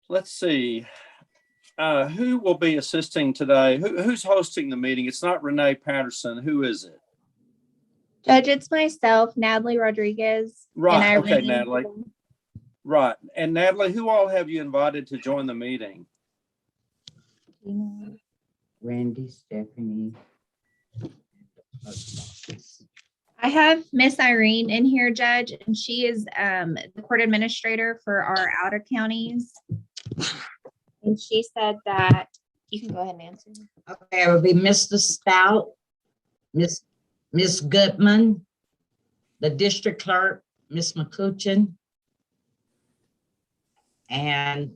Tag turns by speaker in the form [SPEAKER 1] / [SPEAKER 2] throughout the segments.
[SPEAKER 1] Let's see. Who will be assisting today? Who's hosting the meeting? It's not Renee Patterson. Who is it?
[SPEAKER 2] Judge, it's myself, Natalie Rodriguez.
[SPEAKER 1] Right. Okay, Natalie. Right. And Natalie, who all have you invited to join the meeting?
[SPEAKER 3] Randy, Stephanie.
[SPEAKER 2] I have Miss Irene in here, Judge, and she is the court administrator for our outer counties. And she said that you can go ahead and answer.
[SPEAKER 3] Okay, it will be Mr. Stout, Miss Goodman, the district clerk, Miss McCutcheon, and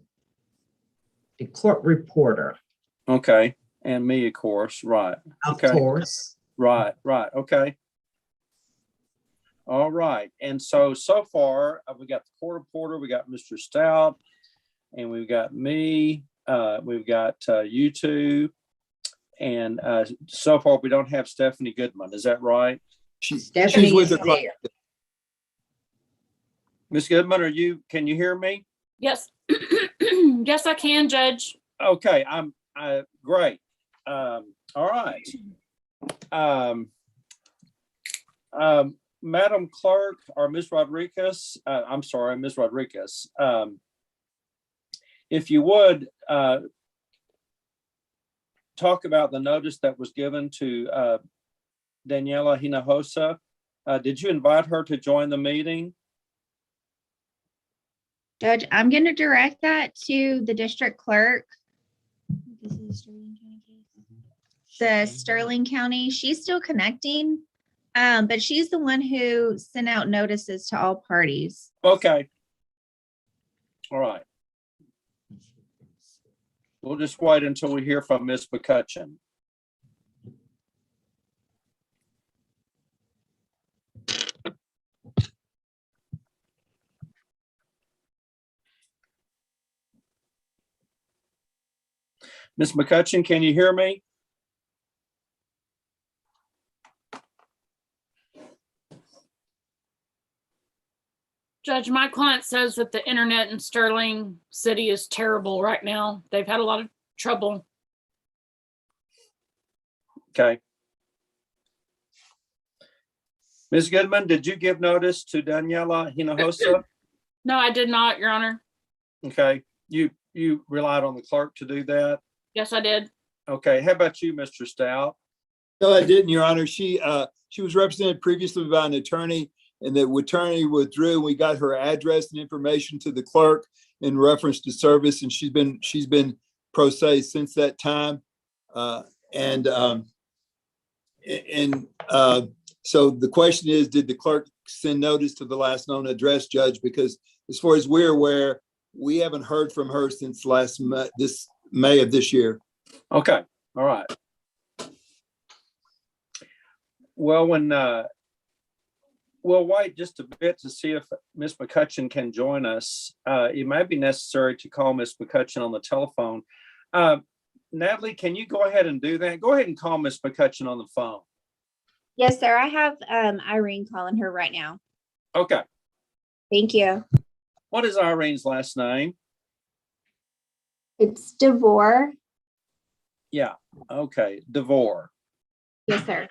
[SPEAKER 3] the court reporter.
[SPEAKER 1] Okay. And me, of course. Right.
[SPEAKER 3] Of course.
[SPEAKER 1] Right. Okay. All right. And so far, we got the court reporter, we got Mr. Stout, and we've got me, we've got you two. And so far, we don't have Stephanie Goodman. Is that right?
[SPEAKER 4] She's
[SPEAKER 3] is
[SPEAKER 4] with the
[SPEAKER 3] there.
[SPEAKER 1] Miss Goodman, can you hear me?
[SPEAKER 5] Yes. Yes, I can, Judge.
[SPEAKER 1] Okay, great. All right. Madam Clerk, or Ms. Rodriguez, I'm sorry, Ms. Rodriguez, if you would talk about the notice that was given to Daniela Hinojosa. Did you invite her to join the meeting?
[SPEAKER 2] Judge, I'm going to direct that to the district clerk. This is Sterling County case. The Sterling County, she's still connecting, but she's the one who sent out notices to all parties.
[SPEAKER 1] Okay. All right. We'll just wait until we hear from Ms. McCutcheon. Ms. McCutcheon, can you hear me?
[SPEAKER 5] Judge, my client says that the internet in Sterling City is terrible right now. They've had a lot of trouble.
[SPEAKER 1] Okay. Ms. Goodman, did you give notice to Daniela Hinojosa?
[SPEAKER 5] No, I did not, Your Honor.
[SPEAKER 1] Okay. You relied on the clerk to do that?
[SPEAKER 5] Yes, I did.
[SPEAKER 1] Okay. How about you, Mr. Stout?
[SPEAKER 4] No, I didn't, Your Honor. She was represented previously by an attorney, and the attorney withdrew, and we got her address and information to the clerk in reference to service, and she's been pro se since that time. So the question is, did the clerk send notice to the last known address, Judge? Because as far as we're aware, we haven't heard from her since this May of this year.
[SPEAKER 1] Okay. All right. Well, we'll wait just a bit to see if Ms. McCutcheon can join us. It may be necessary to call Ms. McCutcheon on the telephone. Natalie, can you go ahead and do that? Go ahead and call Ms. McCutcheon on the phone.
[SPEAKER 2] Yes, sir. I have Irene calling her right now.
[SPEAKER 1] Okay.
[SPEAKER 2] Thank you.
[SPEAKER 1] What is Irene's last name?
[SPEAKER 2] It's DeVore.
[SPEAKER 1] Yeah. Okay. DeVore.
[SPEAKER 2] Yes, sir.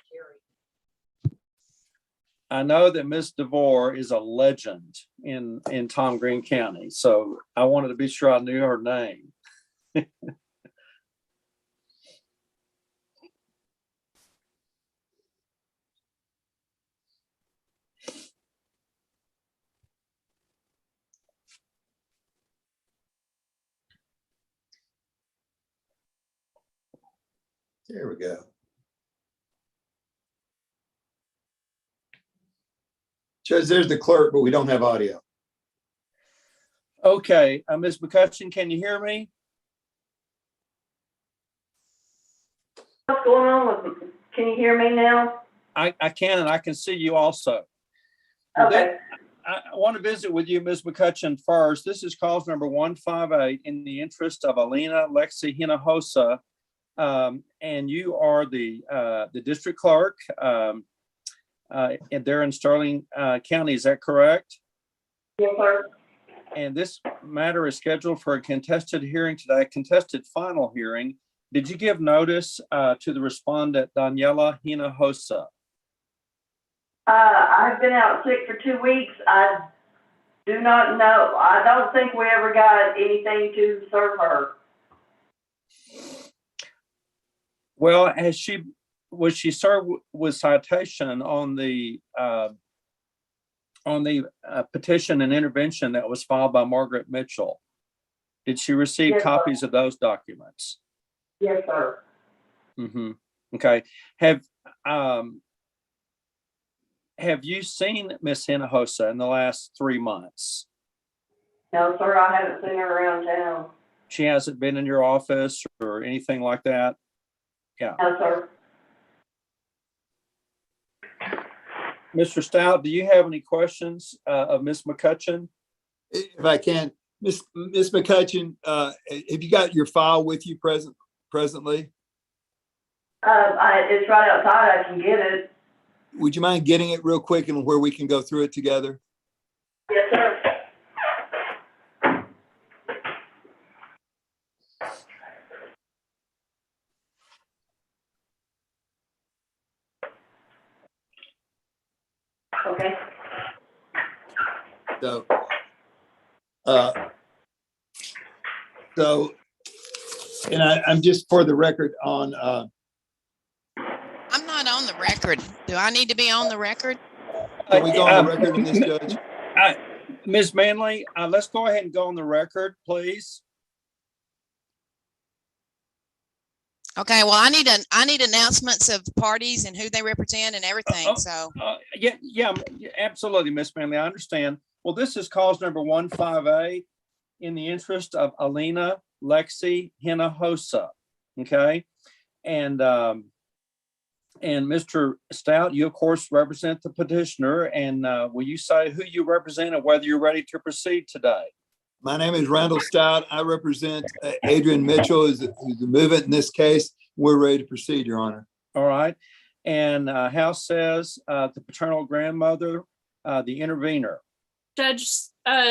[SPEAKER 1] I know that Miss DeVore is a legend in Tom Green County, so I wanted to be sure I knew her name.
[SPEAKER 4] There we go. Judge, there's the clerk, but we don't have audio.
[SPEAKER 1] Okay. Ms. McCutcheon, can you hear me?
[SPEAKER 6] What's going on with me? Can you hear me now?
[SPEAKER 1] I can, and I can see you also.
[SPEAKER 6] Okay.
[SPEAKER 1] I want to visit with you, Ms. McCutcheon, first. This is cause number 158 in the interest of Alina Lexi Hinojosa, and you are the district clerk, and they're in Sterling County. Is that correct?
[SPEAKER 6] Yes, sir.
[SPEAKER 1] and this matter is scheduled for a contested hearing today, contested final hearing. Did you give notice to the respondent, Daniela Hinojosa?
[SPEAKER 6] I've been out sick for 2 weeks. I do not know. I don't think we ever got anything to serve her.
[SPEAKER 1] Well, was she served with citation on the petition and intervention that was filed by Margaret Mitchell? Did she receive
[SPEAKER 6] Yes, sir.
[SPEAKER 1] copies of those documents?
[SPEAKER 6] Yes, sir.
[SPEAKER 1] Mm-hmm. Okay. Have you seen Miss Hinojosa in the last 3 months?
[SPEAKER 6] No, sir, I haven't seen her around town.
[SPEAKER 1] She hasn't been in your office or anything like that?
[SPEAKER 6] No, sir.
[SPEAKER 1] Mr. Stout, do you have any questions of Ms. McCutcheon?
[SPEAKER 4] If I can, Miss McCutcheon, have you got your file with you presently?
[SPEAKER 6] It's right outside. I can get it.
[SPEAKER 4] Would you mind getting it real quick and where we can go through it together?
[SPEAKER 6] Yes, sir. Okay.
[SPEAKER 4] And I'm just for the record on,
[SPEAKER 7] I'm not on the record. Do I need to be on the record?
[SPEAKER 4] can we go on the record in this, Judge?
[SPEAKER 1] Ms. Manley, let's go ahead and go on the record, please.
[SPEAKER 7] Okay, well, I need announcements of parties and who they represent and everything, so.
[SPEAKER 1] Yeah, absolutely, Ms. Manley, I understand. Well, this is cause number 15A in the interest of Alina Lexi Hinojosa, okay? And Mr. Stout, you of course represent the petitioner, and will you say who you represent and whether you're ready to proceed today?
[SPEAKER 4] My name is Randall Stout. I represent Adrian Mitchell, who's the movement in this case. We're ready to proceed, Your Honor.
[SPEAKER 1] All right. And House says the paternal grandmother, the intervener.
[SPEAKER 5] Judge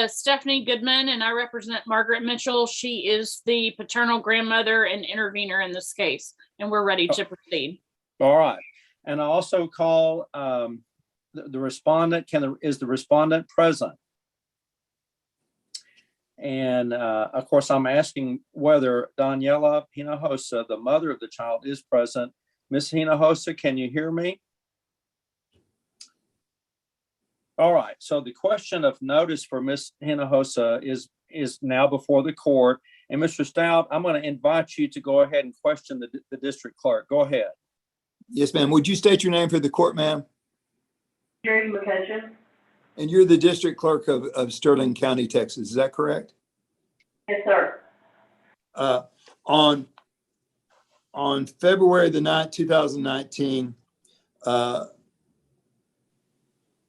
[SPEAKER 5] Stephanie Goodman, and I represent Margaret Mitchell. She is the paternal grandmother and intervener in this case, and we're ready to proceed.
[SPEAKER 1] All right. And I also call the respondent. Is the respondent present? And of course, I'm asking whether Daniela Hinojosa, the mother of the child, is present. Ms. Hinojosa, can you hear me? All right. So the question of notice for Ms. Hinojosa is now before the court. And Mr. Stout, I'm going to invite you to go ahead and question the district clerk. Go ahead.
[SPEAKER 4] Yes, ma'am. Would you state your name for the court, ma'am?
[SPEAKER 6] Jerry McCutcheon.
[SPEAKER 4] And you're the district clerk of Sterling County, Texas. Is that correct?
[SPEAKER 6] Yes, sir.
[SPEAKER 4] On February the 9th, 2019,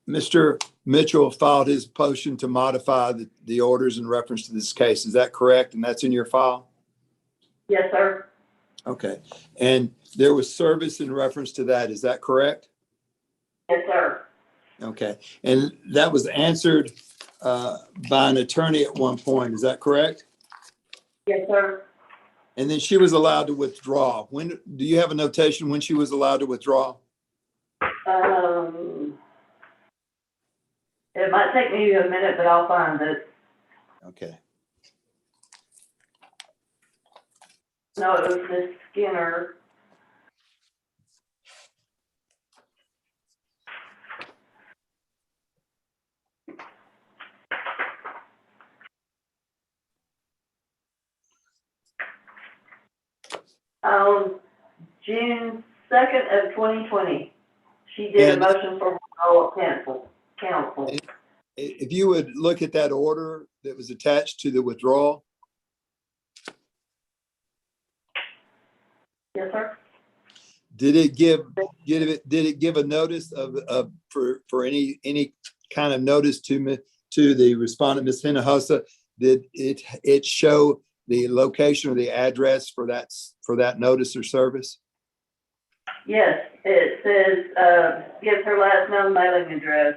[SPEAKER 4] Mr. Mitchell filed his motion to modify the orders in reference to this case. Is that correct? And that's in your file?
[SPEAKER 6] Yes, sir.
[SPEAKER 4] Okay. And there was service in reference to that. Is that correct?
[SPEAKER 6] Yes, sir.
[SPEAKER 4] Okay. And that was answered by an attorney at one point. Is that correct?
[SPEAKER 6] Yes, sir.
[SPEAKER 4] And then she was allowed to withdraw. When do you have a notation when she was allowed to withdraw?
[SPEAKER 6] It might take me a minute, but I'll find it.
[SPEAKER 4] Okay.
[SPEAKER 6] No, it was Miss Skinner. On June 2nd of 2020, she did a
[SPEAKER 4] And-
[SPEAKER 6] motion for withdrawal of counsel.
[SPEAKER 4] If you would look at that order that was attached to the withdrawal,
[SPEAKER 6] Yes, sir.
[SPEAKER 4] did it give a notice of for any kind of notice to the respondent, Ms. Hinojosa? Did it show the location or the address for that notice or service?
[SPEAKER 6] Yes, it says, gives her last known mailing address.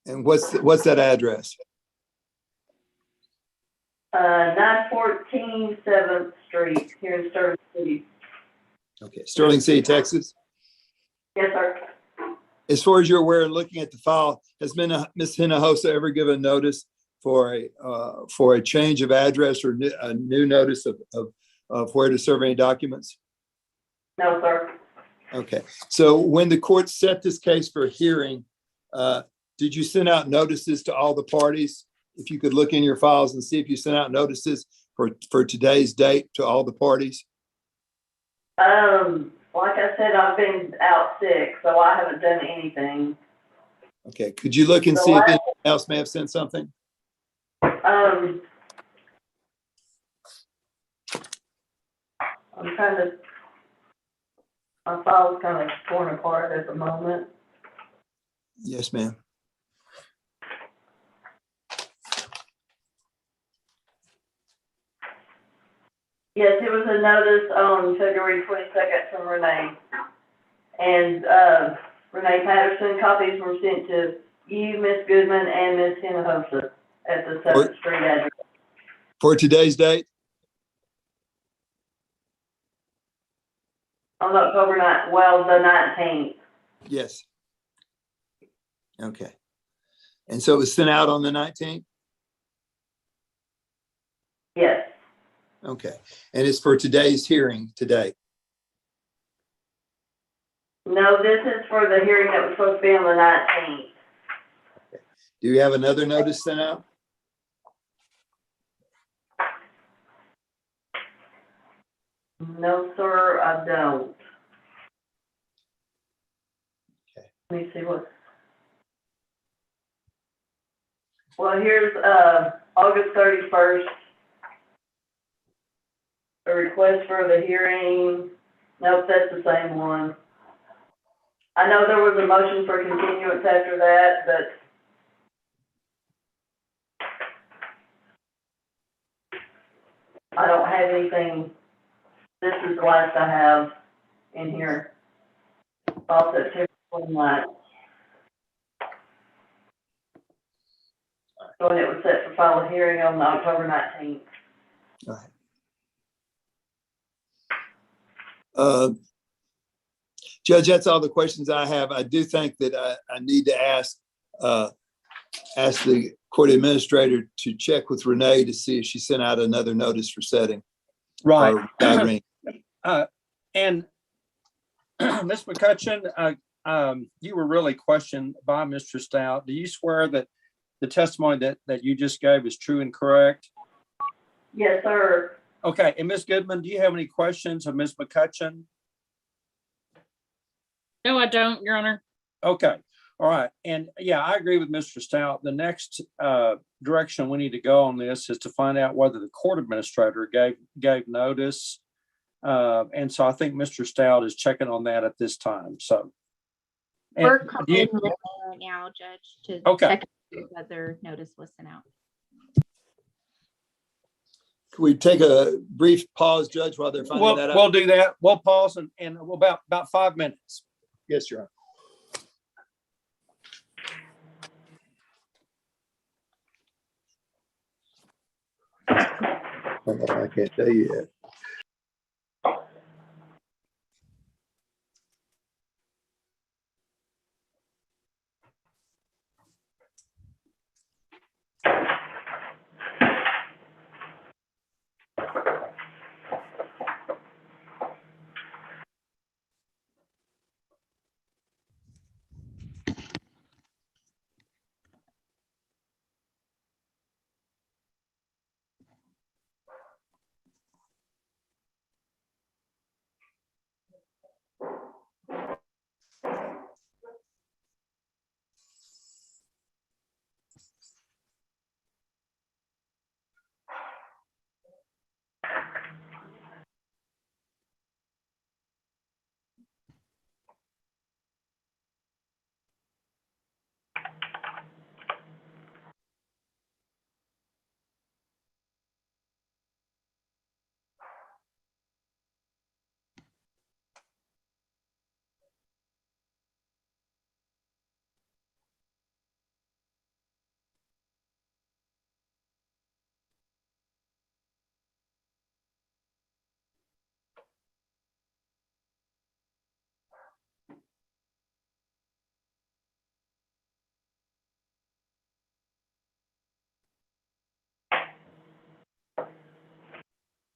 [SPEAKER 4] And what's that address?
[SPEAKER 6] 914 7th Street here in Sterling City.
[SPEAKER 4] Okay, Sterling City, Texas.
[SPEAKER 6] Yes, sir.
[SPEAKER 4] As far as you're aware, looking at the file, has Ms. Hinojosa ever given notice for a change of address or a new notice of where to serve any documents?
[SPEAKER 6] No, sir.
[SPEAKER 4] Okay, so when the court set this case for hearing, did you send out notices to all the parties? If you could look in your files and see if you sent out notices for today's date to all the parties?
[SPEAKER 6] Like I said, I've been out sick, so I haven't done anything.
[SPEAKER 4] Okay, could you look and see if anyone else may have sent something?
[SPEAKER 6] I'm kind of, my file's kind of torn apart at the moment.
[SPEAKER 4] Yes, ma'am.
[SPEAKER 6] Yes, it was a notice on February 22nd from Renee. And Renee Patterson, copies were sent to you, Miss Goodman, and Miss Hinojosa at the 7th Street address.
[SPEAKER 4] For today's date?
[SPEAKER 6] On October 9th, well, the 19th.
[SPEAKER 4] Yes. Okay. And so it was sent out on the 19th?
[SPEAKER 6] Yes.
[SPEAKER 4] Okay. And it's for today's hearing today?
[SPEAKER 6] No, this is for the hearing that was supposed to be on the 19th.
[SPEAKER 4] Do you have another notice sent out?
[SPEAKER 6] No, sir, I don't.
[SPEAKER 4] Okay.
[SPEAKER 6] Let me see what. Well, here's August 31st. A request for the hearing. Nope, that's the same one. I know there was a motion for continuance after that, but I don't have anything. This is the last I have in here. All September 29th. So when it was set for final hearing on October 19th.
[SPEAKER 4] All right. Judge, that's all the questions I have. I do think that I need to ask the court administrator to check with Renee to see if she sent out another notice for setting.
[SPEAKER 1] Right.
[SPEAKER 4] or gathering.
[SPEAKER 1] And Ms. McCutcheon, you were really questioned by Mr. Stout. Do you swear that the testimony that you just gave is true and correct?
[SPEAKER 6] Yes, sir.
[SPEAKER 1] Okay. And Ms. Goodman, do you have any questions of Ms. McCutcheon?
[SPEAKER 5] No, I don't, Your Honor.
[SPEAKER 1] Okay. All right. And yeah, I agree with Mr. Stout. The next direction we need to go on this is to find out whether the court administrator gave notice. And so I think Mr. Stout is checking on that at this time. So.
[SPEAKER 2] We're calling Renee right now, Judge, to
[SPEAKER 1] Okay.
[SPEAKER 2] check whether notice was sent out.
[SPEAKER 4] Can we take a brief pause, Judge, while they're finding that out?
[SPEAKER 1] We'll do that. We'll pause and we'll about 5 minutes.
[SPEAKER 4] Yes, Your Honor. I can't tell you yet.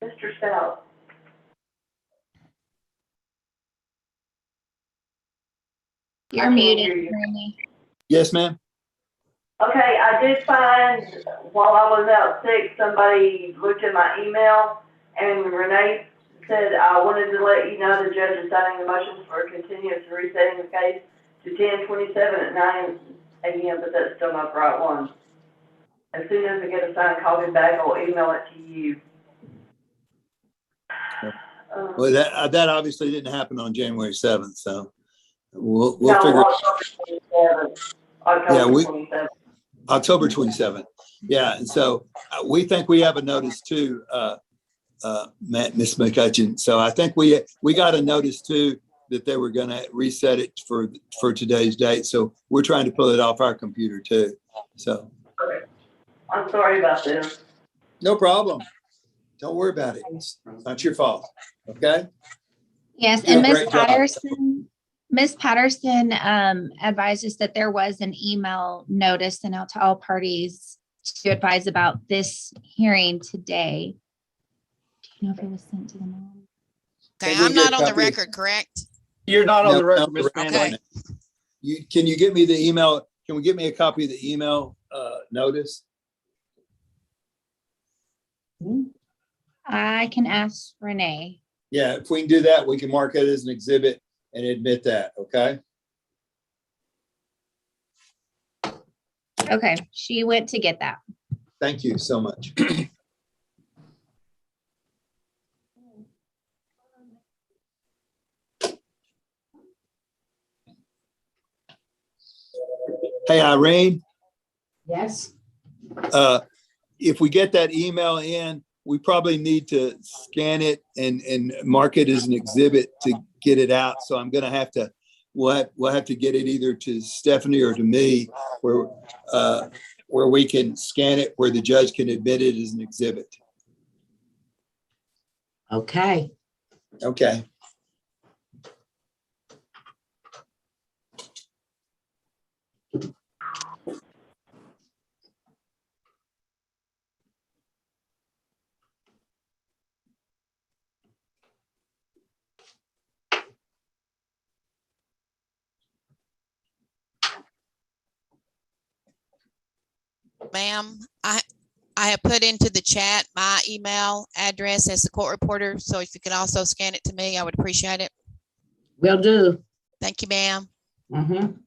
[SPEAKER 6] Mr. Stout.
[SPEAKER 2] You're
[SPEAKER 6] I can't
[SPEAKER 2] muted,
[SPEAKER 6] hear you.
[SPEAKER 2] Randy.
[SPEAKER 4] Yes, ma'am.
[SPEAKER 6] Okay, I did find, while I was out sick, somebody looked at my email, and Renee said, I wanted to let you know the judge is signing the motions for continuous resetting the case to 10/27 at 9 a.m., but that's still not the right one. As soon as I get a signed copy back, I'll email it to you.
[SPEAKER 4] Well, that obviously didn't happen on January 7th, so we'll
[SPEAKER 6] No,
[SPEAKER 4] figure.
[SPEAKER 6] October
[SPEAKER 4] we-
[SPEAKER 6] 27th.
[SPEAKER 4] October 27th. Yeah, and so we think we have a notice too, Miss McCutcheon. So I think we got a notice too that they were going to reset it for today's date. So we're trying to pull it off our computer too. So
[SPEAKER 6] I'm sorry about this.
[SPEAKER 4] no problem. Don't worry about it. It's not your fault. Okay.
[SPEAKER 2] Yes,
[SPEAKER 4] You do
[SPEAKER 2] and
[SPEAKER 4] a
[SPEAKER 2] Miss
[SPEAKER 4] great job.
[SPEAKER 2] Patterson advised us that there was an email notice sent out to all parties to advise about this hearing today. Do you know if it was sent to them all?
[SPEAKER 7] Okay,
[SPEAKER 4] Maybe we'll
[SPEAKER 7] I'm
[SPEAKER 4] get
[SPEAKER 7] not
[SPEAKER 4] a
[SPEAKER 7] on the
[SPEAKER 4] copy.
[SPEAKER 7] record, correct?
[SPEAKER 1] You're not on
[SPEAKER 4] No,
[SPEAKER 1] the record,
[SPEAKER 4] no,
[SPEAKER 1] Miss Manley.
[SPEAKER 7] Okay.
[SPEAKER 4] Can you get me the email? Can we get me a copy of the email notice?
[SPEAKER 2] I can ask Renee.
[SPEAKER 4] Yeah, if we can do that, we can mark it as an exhibit and admit that, okay?
[SPEAKER 2] Okay, she went to get that.
[SPEAKER 4] Thank you so much. Hey, Irene,
[SPEAKER 3] Yes,
[SPEAKER 4] if we get that email in, we probably need to scan it and mark it as an exhibit to get it out. So I'm gonna have to, we'll have to get it either to Stephanie or to me where we can scan it, where the judge can admit it as an exhibit.
[SPEAKER 3] okay.
[SPEAKER 4] Okay.
[SPEAKER 7] Ma'am, I have put into the chat my email address as the court reporter. So if you could also scan it to me, I would appreciate it.
[SPEAKER 3] Will do.
[SPEAKER 7] Thank you, ma'am.
[SPEAKER 3] Mhm.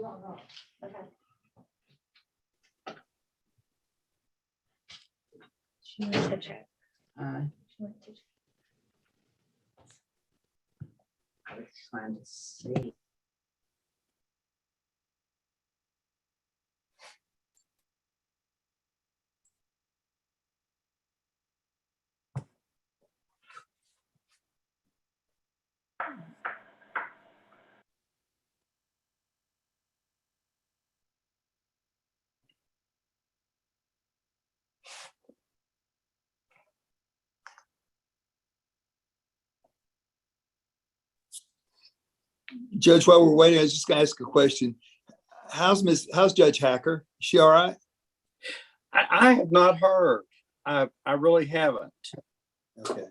[SPEAKER 2] She went to check. She went to check.
[SPEAKER 3] I was trying to see.
[SPEAKER 4] Judge, while we're waiting, I was just gonna ask a question. How's Judge Hacker? Is she all right?
[SPEAKER 1] I have not heard. I really haven't.
[SPEAKER 4] Okay.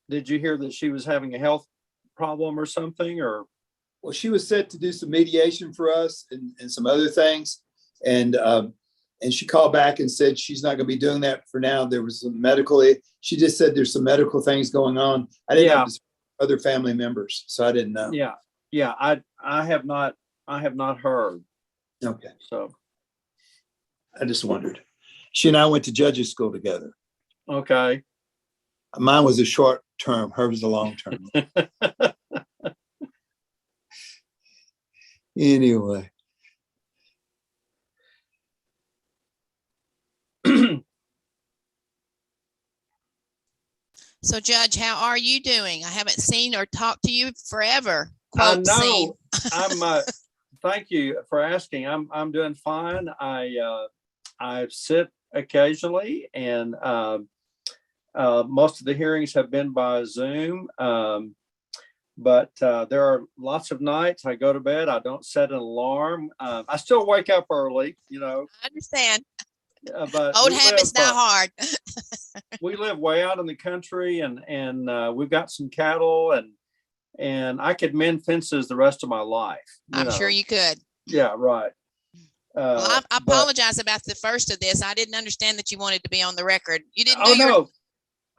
[SPEAKER 1] Did you hear that she was having a health problem or something, or?
[SPEAKER 4] Well, she was set to do some mediation for us and some other things. And she called back and said she's not gonna be doing that for now. There was some she just said there's some medical things going on. I didn't know it was other family members, so I didn't know.
[SPEAKER 1] Yeah. I have not heard.
[SPEAKER 4] Okay.
[SPEAKER 1] So,
[SPEAKER 4] I just wondered. She and I went to judges school together.
[SPEAKER 1] okay.
[SPEAKER 4] Mine was a short term, hers was a long term. Anyway.
[SPEAKER 7] So Judge, how are you doing? I haven't seen or talked to you forever.
[SPEAKER 1] I
[SPEAKER 7] Quote scene.
[SPEAKER 1] know. I'm. Thank you for asking. I'm doing fine. I sit occasionally, and most of the hearings have been by Zoom. But there are lots of nights I go to bed. I don't set an alarm. I still wake up early,
[SPEAKER 7] I understand.
[SPEAKER 1] But
[SPEAKER 7] Old habits die hard.
[SPEAKER 1] we live way out in the country, and we've got some cattle, and I could mend fences the rest of my life.
[SPEAKER 7] I'm sure you could.
[SPEAKER 1] Yeah, right.
[SPEAKER 7] Well, I
[SPEAKER 1] but-
[SPEAKER 7] apologize about the first of this. I didn't understand that you wanted to be on the record. You didn't
[SPEAKER 1] Oh
[SPEAKER 7] do your.
[SPEAKER 1] no,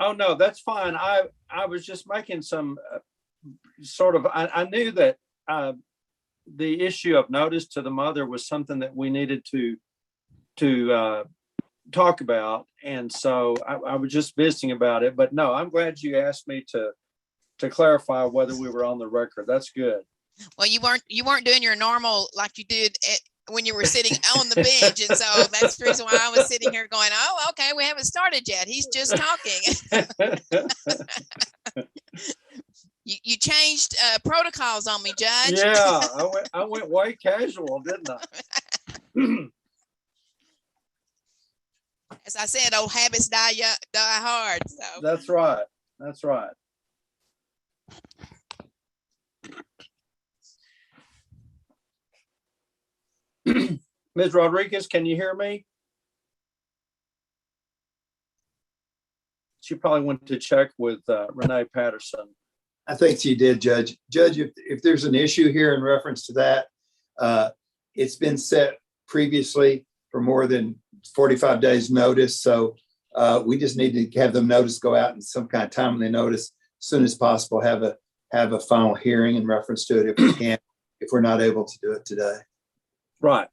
[SPEAKER 1] oh no, that's fine. I was just making some sort of. I knew that the issue of notice to the mother was something that we needed to talk about, and so I was just visiting about it. But no, I'm glad you asked me to clarify whether we were on the record. That's good.
[SPEAKER 7] Well, you weren't doing your normal like you did when you were sitting on the bench, and so that's the reason why I was sitting here going, "Oh, okay, we haven't started yet. He's just talking." You changed protocols on me, Judge.
[SPEAKER 1] Yeah, I went way casual, didn't I?
[SPEAKER 7] As I said, old habits die hard. So
[SPEAKER 1] That's right. That's right. Ms. Rodriguez, can you hear me? She probably went to check with Renee Patterson.
[SPEAKER 4] I think she did, Judge. Judge, if there's an issue here in reference to that, it's been set previously for more than 45 days notice. So we just need to have them notice go out in some kind of timely notice as soon as possible, have a final hearing in reference to it if we can, if we're not able to do it today.
[SPEAKER 1] Right.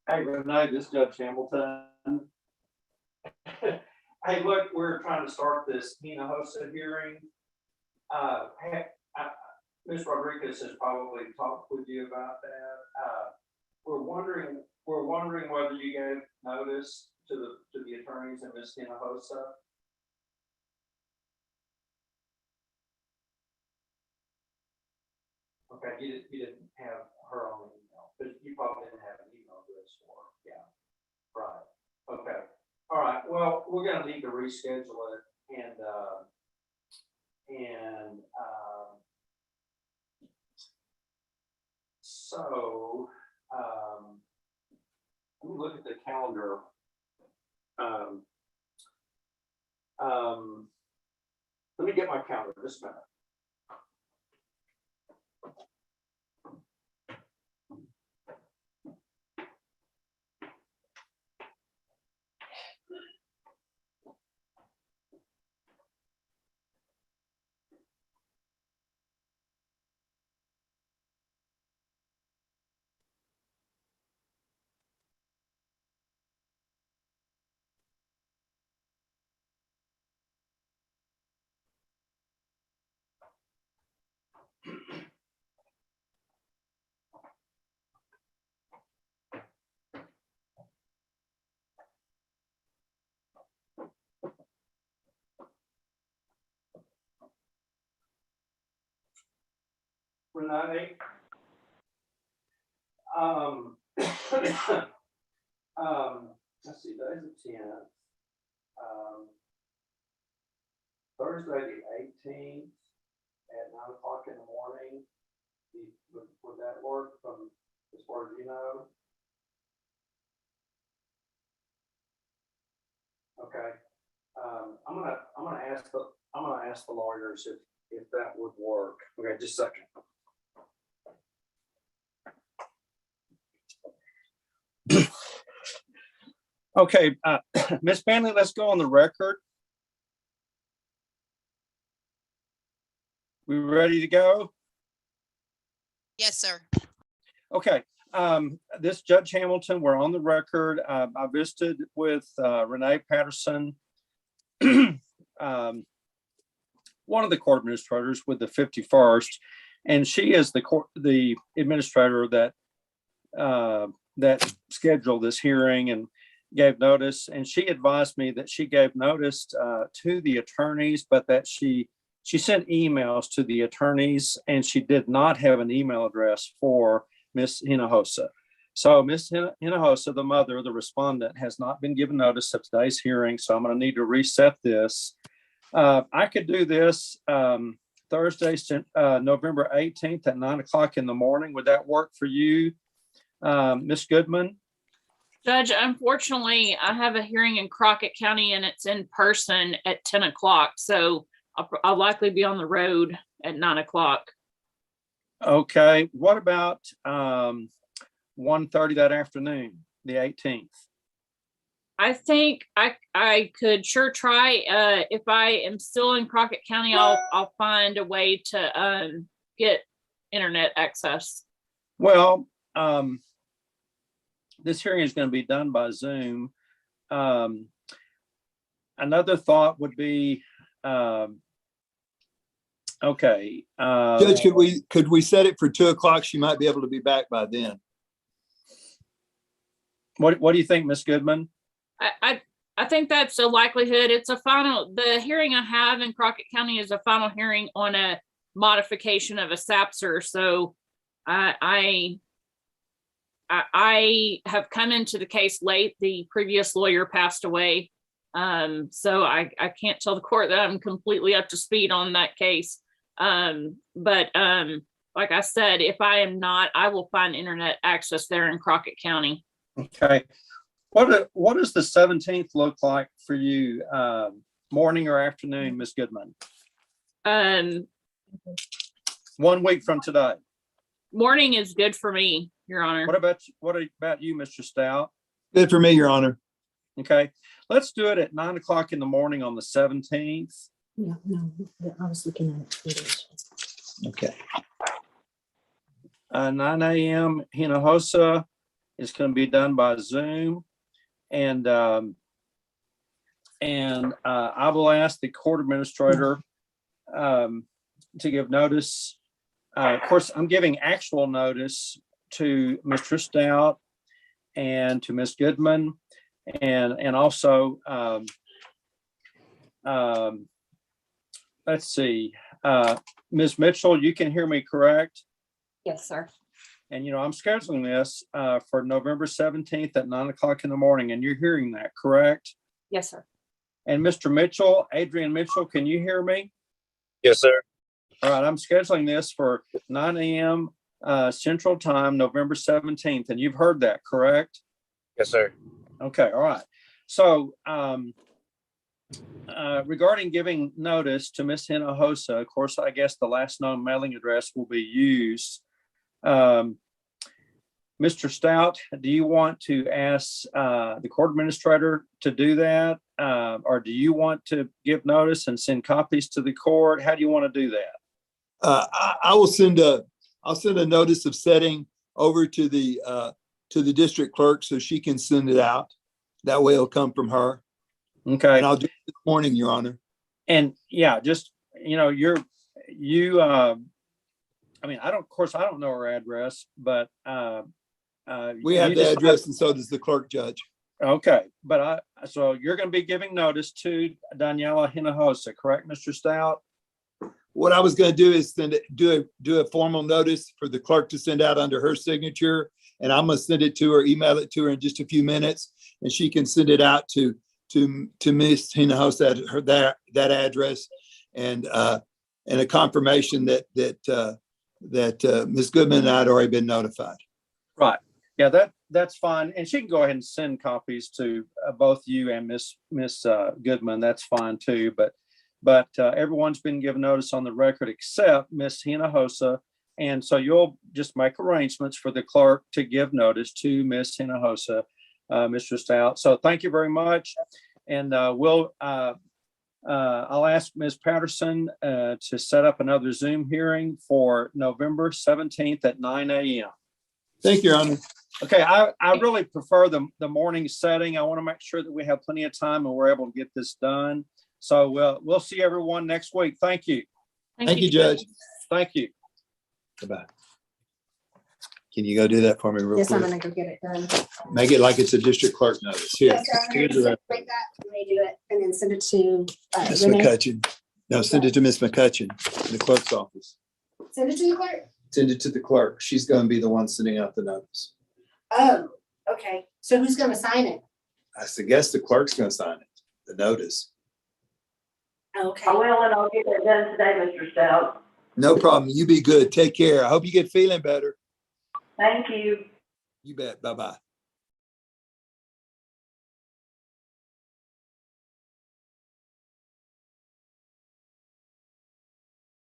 [SPEAKER 1] Hey, Renee, this is Judge Hamilton. Hey, look, we're trying to start this Hinojosa hearing. Ms. Rodriguez has probably talked with you about that. We're wondering whether you gave notice to the attorneys in Ms. Hinojosa. Okay, you didn't have her own email, but you probably didn't have an email address for her. Yeah. Right. Okay. All right. Well, we're gonna need to reschedule it so let me look at the calendar. Let me get my calendar just a minute. Renee, let's see, today's the 10th. Thursday the 18th at 9 o'clock in the morning. Would that work from as far as you know? Okay. I'm gonna ask the lawyers if that would work. Okay, just a second. Okay, Ms. Manley, let's go on the record. We ready to go?
[SPEAKER 7] Yes, sir.
[SPEAKER 1] Okay, this Judge Hamilton, we're on the record. I visited with Renee Patterson, one of the court administrators with the 51st, and she is the administrator that scheduled this hearing and gave notice. And she advised me that she gave notice to the attorneys, but that she sent emails to the attorneys, and she did not have an email address for Miss Hinojosa. So Miss Hinojosa, the mother, the respondent, has not been given notice of today's hearing. So I'm going to need to reset this. I could do this Thursday, November 18th at 9 o'clock in the morning. Would that work for you, Miss Goodman?
[SPEAKER 5] Judge, unfortunately, I have a hearing in Crockett County and it's in person at 10 o'clock. So I'll likely be on the road at 9 o'clock.
[SPEAKER 1] Okay. What about 1:30 that afternoon, the 18th?
[SPEAKER 5] I think I could sure try. If I am still in Crockett County, I'll find a way to get internet access.
[SPEAKER 1] Well, this hearing is going to be done by Zoom. Another thought would be, okay.
[SPEAKER 4] Judge, could we set it for 2 o'clock? She might be able to be back by then.
[SPEAKER 1] What do you think, Ms. Goodman?
[SPEAKER 5] I think that's a likelihood. It's the hearing I have in Crockett County is a final hearing on a modification of a SAPSR. So I have come into the case late. The previous lawyer passed away. So I can't tell the court that I'm completely up to speed on that case. But like I said, if I am not, I will find internet access there in Crockett County.
[SPEAKER 1] Okay. What does the 17th look like for you? Morning or afternoon, Ms. Goodman? 1 week from today.
[SPEAKER 5] Morning is good for me, Your Honor.
[SPEAKER 1] What about you, Mr. Stout?
[SPEAKER 4] Good for me, Your Honor.
[SPEAKER 1] Okay, let's do it at 9 o'clock in the morning on the 17th.
[SPEAKER 8] No, I was looking at it.
[SPEAKER 1] Okay. 9 a.m. Hinojosa is going to be done by Zoom, and I will ask the court administrator to give notice. Of course, I'm giving actual notice to Mr. Stout and to Ms. Goodman, and also let's see, Ms. Mitchell, you can hear me correct?
[SPEAKER 9] Yes, sir.
[SPEAKER 1] And, I'm scheduling this for November 17th at 9 o'clock in the morning, and you're hearing that, correct?
[SPEAKER 9] Yes, sir.
[SPEAKER 1] And Mr. Mitchell, Adrian Mitchell, can you hear me?
[SPEAKER 10] Yes, sir.
[SPEAKER 1] All right, I'm scheduling this for 9 a.m. Central Time, November 17th, and you've heard that, correct?
[SPEAKER 10] Yes, sir.
[SPEAKER 1] Okay, all right. So regarding giving notice to Ms. Hinojosa, of course, I guess the last known mailing address will be used. Mr. Stout, do you want to ask the court administrator to do that? Or do you want to give notice and send copies to the court? How do you want to do that?
[SPEAKER 4] I will I'll send a notice of setting over to the district clerk so she can send it out. That way it'll come from her.
[SPEAKER 1] Okay.
[SPEAKER 4] And I'll do it this morning, Your Honor.
[SPEAKER 1] And yeah, just, I mean, I don't know her address, but
[SPEAKER 4] We have the address and so does the clerk judge.
[SPEAKER 1] Okay, but so you're going to be giving notice to Daniela Hinojosa, correct, Mr. Stout?
[SPEAKER 4] What I was going to do is do a formal notice for the clerk to send out under her signature. And I'm going to send it to her, email it to her in just a few minutes. And she can send it out to Ms. Hinojosa at that address and a confirmation that Ms. Goodman and I had already been notified.
[SPEAKER 1] Right. Yeah, that's fine. And she can go ahead and send copies to both you and Miss Goodman. That's fine too. But everyone's been given notice on the record except Miss Hinojosa. And so you'll just make arrangements for the clerk to give notice to Miss Hinojosa, Mr. Stout. So thank you very much. And I'll ask Ms. Patterson to set up another Zoom hearing for November 17th at 9 a.m.
[SPEAKER 4] Thank you, Your Honor.
[SPEAKER 1] Okay, I really prefer the morning setting. I want to make sure that we have plenty of time and we're able to get this done. So we'll see everyone next week. Thank you.
[SPEAKER 4] Thank you, Judge.
[SPEAKER 1] Thank you.
[SPEAKER 4] Goodbye. Can you go do that for me real
[SPEAKER 8] Yes, I'm
[SPEAKER 4] quick?
[SPEAKER 8] gonna go get it done.
[SPEAKER 4] Make it like it's a district clerk notice. Here.
[SPEAKER 8] Yes, sir, I'm
[SPEAKER 4] Here's
[SPEAKER 8] gonna
[SPEAKER 4] the rest.
[SPEAKER 8] separate that, and they do it, and then send it to
[SPEAKER 4] Ms.
[SPEAKER 8] Renee.
[SPEAKER 4] McCutcheon. No, send it to Ms. McCutcheon in the clerk's office.
[SPEAKER 8] Send it to the clerk?
[SPEAKER 4] Send it to the clerk. She's going to be the one sending out the notice.
[SPEAKER 8] Oh, okay. So who's gonna sign it?
[SPEAKER 4] I guess the clerk's going to sign it, the notice.
[SPEAKER 8] Okay.
[SPEAKER 6] I will, and I'll get that done today, Mr. Stout.
[SPEAKER 4] No problem. You be good. Take care. I hope you get feeling better.
[SPEAKER 6] Thank you.
[SPEAKER 4] You bet. Bye-bye.